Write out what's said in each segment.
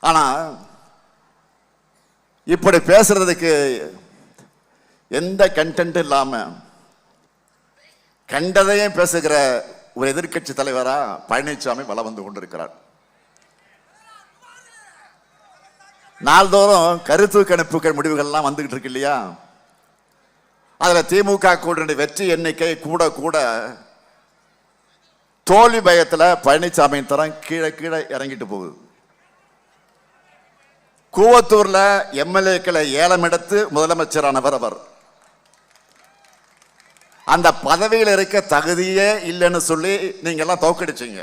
ஆனா இப்படி பேசுறதுக்கு எந்த கண்டென்ட் இல்லாம கண்டதையும் பேசுகிற ஒரு எதிர்கட்சி தலைவரா பழனிசாமி வலம் வந்து கொண்டிருக்கிறார். நாள்தோறும் கருத்து கணிப்புகள் முடிவுகள்லாம் வந்துகிட்டு இருக்கு இல்லையா? அதுல திமுக கூட்டணி வெற்றி எண்ணிக்கை கூட கூட தோல்வி பயத்துல பழனிசாமியின் தரம் கீழே கீழே இறங்கிட்டு போகுது. கூவத்தூர்ல எம்எல்ஏக்களை ஏலம் எடுத்து முதலமைச்சரானவர் அவர். அந்த பதவியில் இருக்க தகுதியே இல்லைன்னு சொல்லி நீங்க எல்லாம் தோக்கடிச்சீங்க.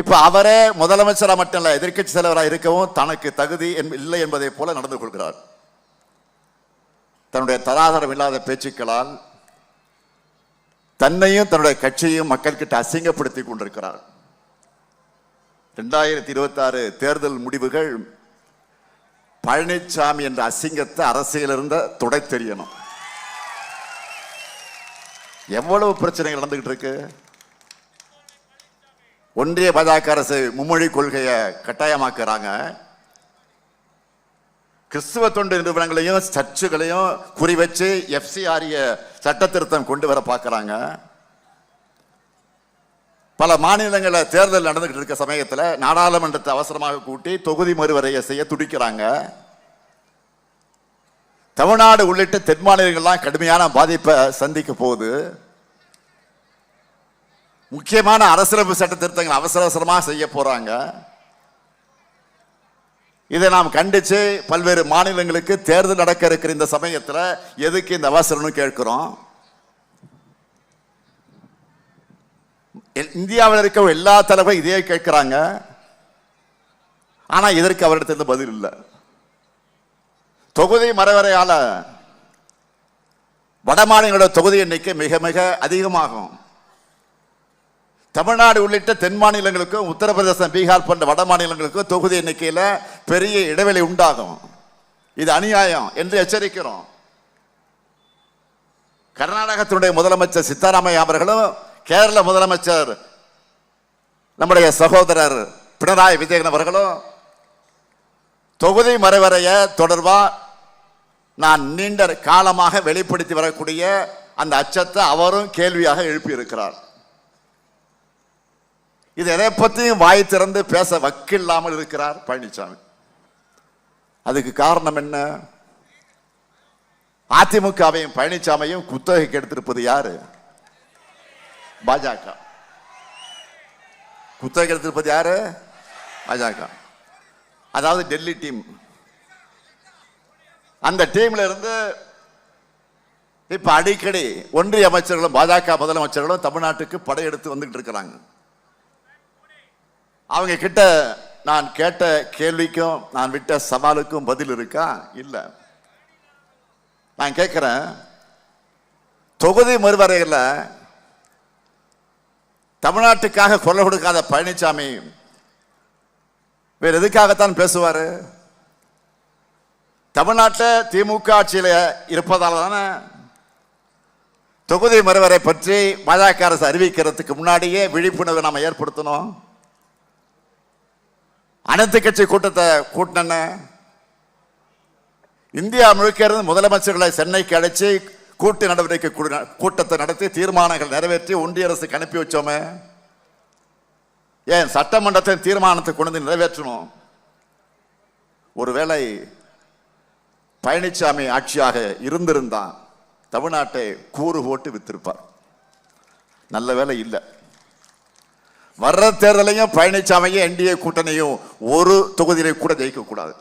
இப்ப அவரே முதலமைச்சரா மட்டும் இல்ல, எதிர்கட்சி தலைவராக இருக்கவும் தனக்கு தகுதி இல்லை என்பதை போல நடந்து கொள்கிறார். தன்னுடைய தராதரம் இல்லாத பேச்சுக்களால் தன்னையும் தன்னுடைய கட்சியையும் மக்கள் கிட்ட அசிங்கப்படுத்தி கொண்டிருக்கிறார். 2026 தேர்தல் முடிவுகள் பழனிசாமி என்ற அசிங்கத்தை அரசியலிருந்து துடை தெரியணும். எவ்வளவு பிரச்சனைகள் நடந்துகிட்டு இருக்கு. ஒன்றிய பாஜக அரசு மும்மொழி கொள்கையை கட்டாயமாக்குறாங்க. கிறிஸ்துவ தொண்டு நிறுவனங்களையும் சர்ச்சுகளையும் குறி வச்சு FCRA சட்ட திருத்தம் கொண்டு வர பார்க்கிறாங்க. பல மாநிலங்களில் தேர்தல் நடந்துகிட்டு இருக்க சமயத்தில் நாடாளுமன்றத்தை அவசரமாக கூட்டி தொகுதி மறுவரையை செய்ய துடிக்கிறாங்க. தமிழ்நாடு உள்ளிட்ட தென் மாநிலங்கள்லாம் கடுமையான பாதிப்பை சந்திக்க போகுது. முக்கியமான அரசியலமைப்பு சட்ட திருத்தங்கள் அவசரமாக செய்ய போறாங்க. இதை நாம் கண்டிச்சு பல்வேறு மாநிலங்களுக்கு தேர்தல் நடக்க இருக்கிற இந்த சமயத்தில் எதுக்கு இந்த அவசரம்னு கேட்கிறோம். இந்தியாவில் இருக்க எல்லா தலைவரும் இதே கேட்கிறாங்க. ஆனா இதற்கு அவரிடத்தில் பதில் இல்லை. தொகுதி மறுவரையால வட மாநிலங்களோட தொகுதி எண்ணிக்கை மிக மிக அதிகமாகும். தமிழ்நாடு உள்ளிட்ட தென் மாநிலங்களுக்கும் உத்தரப்பிரதேசம் பீகார் போன்ற வட மாநிலங்களுக்கும் தொகுதி எண்ணிக்கையில் பெரிய இடைவெளி உண்டாகும். இது அநியாயம் என்று எச்சரிக்கிறோம். கர்நாடகத்தினுடைய முதலமைச்சர் சித்தராமையா அவர்களும் கேரள முதலமைச்சர் நம்முடைய சகோதரர் பினராயி விஜயன் அவர்களும் தொகுதி மறுவரைய தொடர்பா நான் நீண்ட காலமாக வெளிப்படுத்தி வரக்கூடிய அந்த அச்சத்தை அவரும் கேள்வியாக எழுப்பியிருக்கிறார். இது எதை பற்றியும் வாய் திறந்து பேச வக்கில்லாமல் இருக்கிறார் பழனிசாமி. அதுக்கு காரணம் என்ன? அதிமுகவையும் பழனிசாமியும் குத்தகைக்கு எடுத்திருப்பது யாரு? பாஜக. குத்தகை எடுத்திருப்பது யாரு? பாஜக. அதாவது டெல்லி டீம். அந்த டீம்ல இருந்து இப்ப அடிக்கடி ஒன்றிய அமைச்சர்களும் பாஜக முதலமைச்சர்களும் தமிழ்நாட்டுக்கு படையெடுத்து வந்துகிட்டு இருக்கிறாங்க. அவங்க கிட்ட நான் கேட்ட கேள்விக்கும் நான் விட்ட சவாலுக்கும் பதில் இருக்கா? இல்ல. நான் கேட்கிறேன், தொகுதி மறுவரையில் தமிழ்நாட்டுக்காக குரல் கொடுக்காத பழனிசாமி வேற எதுக்காகத்தான் பேசுவாரு? தமிழ்நாட்டில் திமுக ஆட்சியில் இருப்பதால தானே தொகுதி மறுவரை பற்றி பாஜக அரசு அறிவிக்கிறதுக்கு முன்னாடியே விழிப்புணர்வு நாம ஏற்படுத்தணும். அனைத்து கட்சி கூட்டத்தை கூட்டின இந்தியா முழுக்க இருந்து முதலமைச்சர்களை சென்னைக்கு அழைச்சி கூட்டு நடவடிக்கை கூட்டத்தை நடத்தி தீர்மானங்கள் நிறைவேற்றி ஒன்றிய அரசுக்கு அனுப்பி வச்சோமே. ஏன் சட்டமன்றத்தின் தீர்மானத்தை கொண்டு நிறைவேற்றணும்? ஒருவேளை பழனிசாமி ஆட்சியாக இருந்திருந்தான் தமிழ்நாட்டை கூறு போட்டு வித்திருப்பார். நல்ல வேலை இல்லை. வர்ற தேர்தலையும் பழனிசாமியும் NDA கூட்டணியும் ஒரு தொகுதியிலே கூட ஜெயிக்க கூடாது.